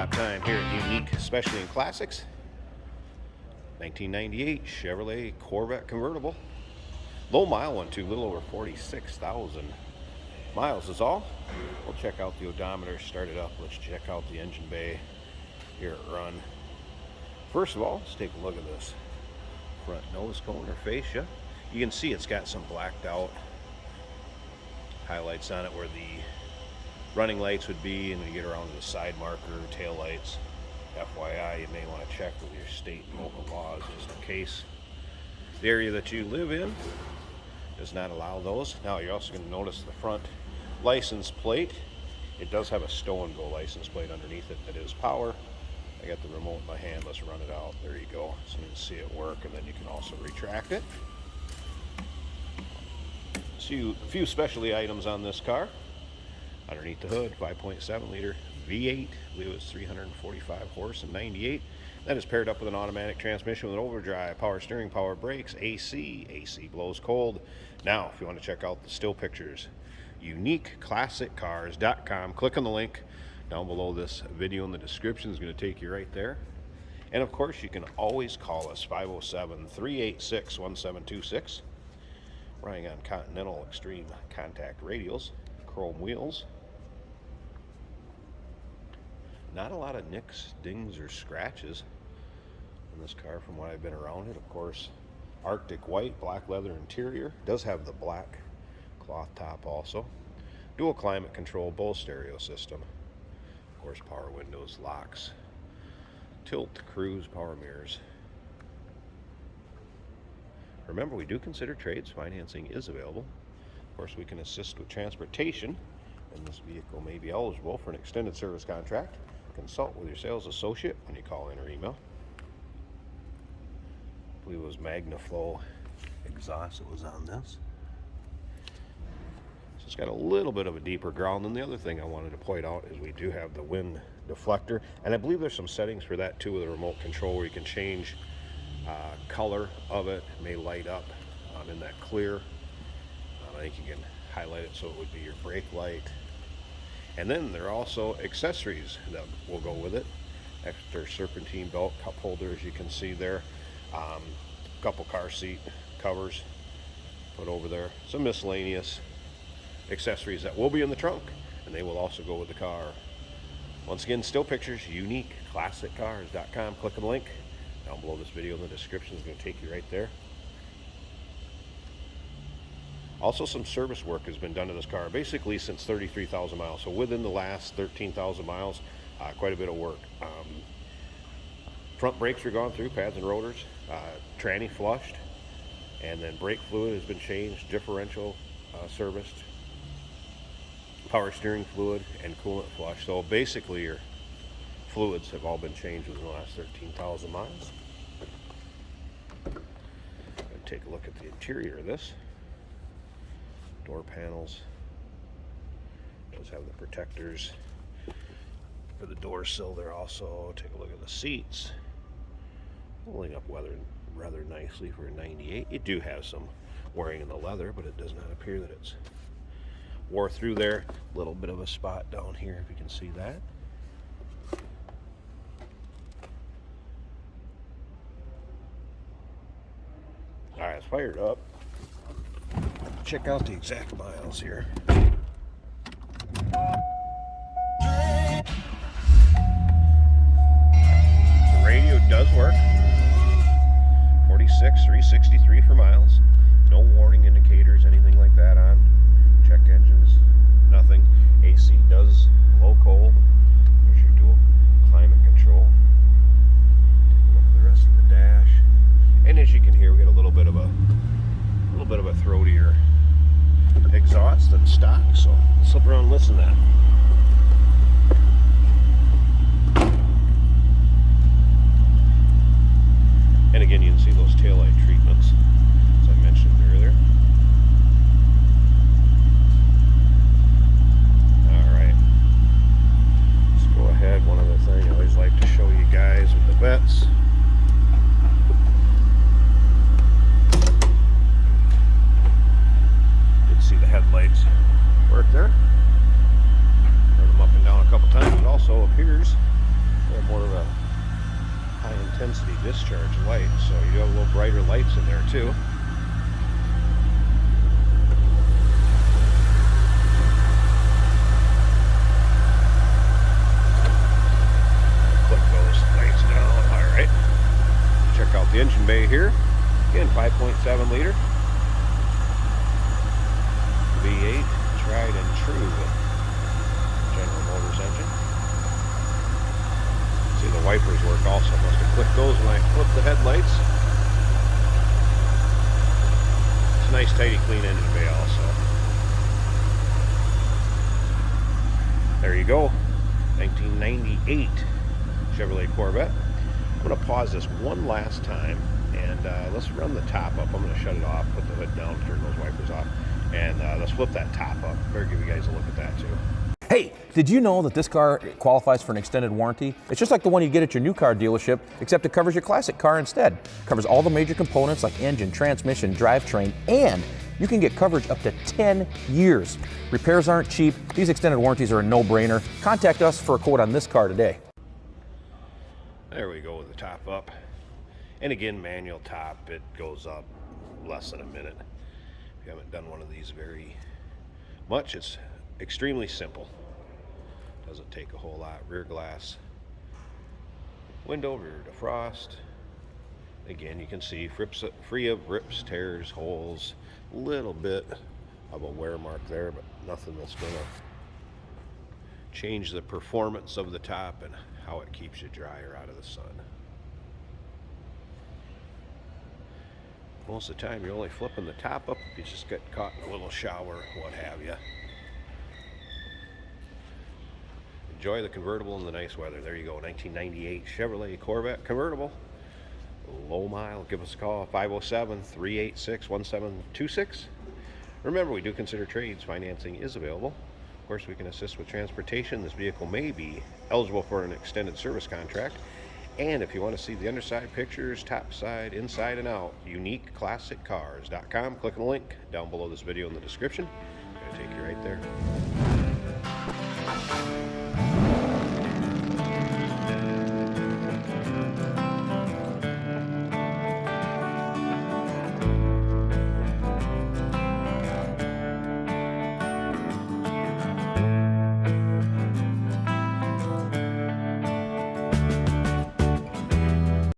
Shop time here at Unique Specialty and Classics. 1998 Chevrolet Corvette Convertible. Low mile one too, a little over 46,000 miles is all. We'll check out the odometer, start it up. Let's check out the engine bay here at Run. First of all, let's take a look at this front nose cone or fascia. You can see it's got some blacked out highlights on it where the running lights would be, and when you get around to the side marker, tail lights. FYI, you may want to check with your state and local laws just in case the area that you live in does not allow those. Now you're also going to notice the front license plate. It does have a stow and go license plate underneath it that is power. I got the remote in my hand. Let's run it out. There you go. So you can see it work, and then you can also retract it. So a few specialty items on this car. Underneath the hood, 5.7 liter V8. I believe it was 345 horse and 98. That is paired up with an automatic transmission with an overdrive, power steering, power brakes, AC. AC blows cold. Now, if you want to check out the still pictures, uniqueclassiccars.com. Click on the link down below this video in the description. Is going to take you right there. And of course, you can always call us 507-386-1726. Running on Continental Extreme Contact radials, chrome wheels. Not a lot of nicks, dings, or scratches in this car from what I've been around it. Of course, Arctic white, black leather interior. Does have the black cloth top also. Dual climate control, Bose stereo system. Of course, power windows, locks, tilt, cruise, power mirrors. Remember, we do consider trades. Financing is available. Of course, we can assist with transportation, and this vehicle may be eligible for an extended service contract. Consult with your sales associate when you call in or email. I believe it was MagnaFlow exhaust that was on this. So it's got a little bit of a deeper ground. And the other thing I wanted to point out is we do have the wind deflector, and I believe there's some settings for that too with a remote control where you can change color of it. It may light up in that clear. I think you can highlight it so it would be your brake light. And then there are also accessories that will go with it. Extra serpentine belt cup holder, as you can see there. A couple car seat covers put over there. Some miscellaneous accessories that will be in the trunk, and they will also go with the car. Once again, still pictures, uniqueclassiccars.com. Click on the link down below this video in the description. Is going to take you right there. Also, some service work has been done to this car, basically since 33,000 miles. So within the last 13,000 miles, quite a bit of work. Front brakes are gone through, pads and rotors, tranny flushed, and then brake fluid has been changed, differential serviced, power steering fluid, and coolant flush. So basically your fluids have all been changed within the last 13,000 miles. Take a look at the interior of this. Door panels. Does have the protectors for the door sill there also. Take a look at the seats. Holding up rather nicely for a 98. You do have some wearing in the leather, but it does not appear that it's wore through there. A little bit of a spot down here, if you can see that. All right, it's fired up. Check out the exact miles here. The radio does work. 46,363 for miles. No warning indicators, anything like that on. Check engines, nothing. AC does low cold. There's your dual climate control. Look at the rest of the dash. And as you can hear, we get a little bit of a throatier exhaust than stock. So let's flip around and listen to that. And again, you can see those taillight treatments, as I mentioned earlier. All right, let's go ahead. One other thing I always like to show you guys with the Vettes. See the headlights work there. Turn them up and down a couple times. It also appears have more of a high intensity discharge light, so you have a little brighter lights in there too. Click those lights down. All right. Check out the engine bay here. Again, 5.7 liter V8, tried and true General Motors engine. See, the wipers work also. Must have clicked those when I flipped the headlights. It's a nice, tidy, clean engine bay also. There you go. 1998 Chevrolet Corvette. I'm going to pause this one last time and let's run the top up. I'm going to shut it off, put the hood down, turn those wipers off, and let's flip that top up. Better give you guys a look at that too. Hey, did you know that this car qualifies for an extended warranty? It's just like the one you get at your new car dealership, except it covers your classic car instead. It covers all the major components like engine, transmission, drivetrain, and you can get coverage up to 10 years. Repairs aren't cheap. These extended warranties are a no-brainer. Contact us for a quote on this car today. There we go with the top up. And again, manual top, it goes up less than a minute. If you haven't done one of these very much, it's extremely simple. Doesn't take a whole lot. Rear glass, window, rear defrost. Again, you can see free of rips, tears, holes, a little bit of a wear mark there, but nothing that's going to change the performance of the top and how it keeps you drier out of the sun. Most of the time you're only flipping the top up if you just get caught in a little shower, what have you. Enjoy the convertible in the nice weather. There you go, 1998 Chevrolet Corvette convertible. Low mile. Give us a call, 507-386-1726. Remember, we do consider trades. Financing is available. Of course, we can assist with transportation. This vehicle may be eligible for an extended service contract. And if you want to see the underside pictures, top side, inside and out, uniqueclassiccars.com. Click on the link down below this video in the description. It's going to take you right there.